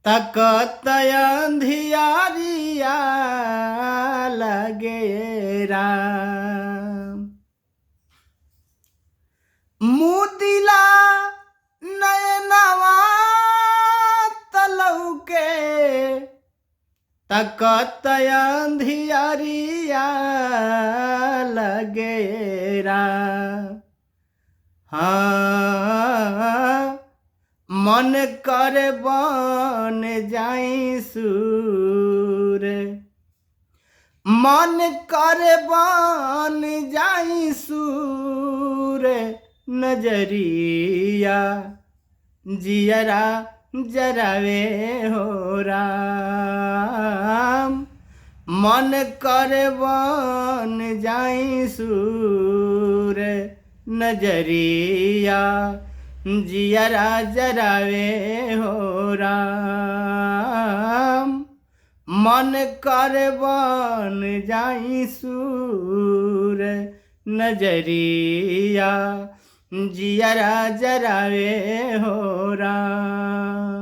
तकत अंधियारिया लगे राम। मुदिला नयनवा तलौके तकत अंधियारिया लगे राम। हाँ मन कर बन जाई सूर, मन कर बन जाई सूर नजरिया जियरा जरावे हो राम। मन कर बन जाई सूर नजरिया जियरा जरावे हो राम। मन कर बन जाई सूर नजरिया जियरा जरावे हो राम।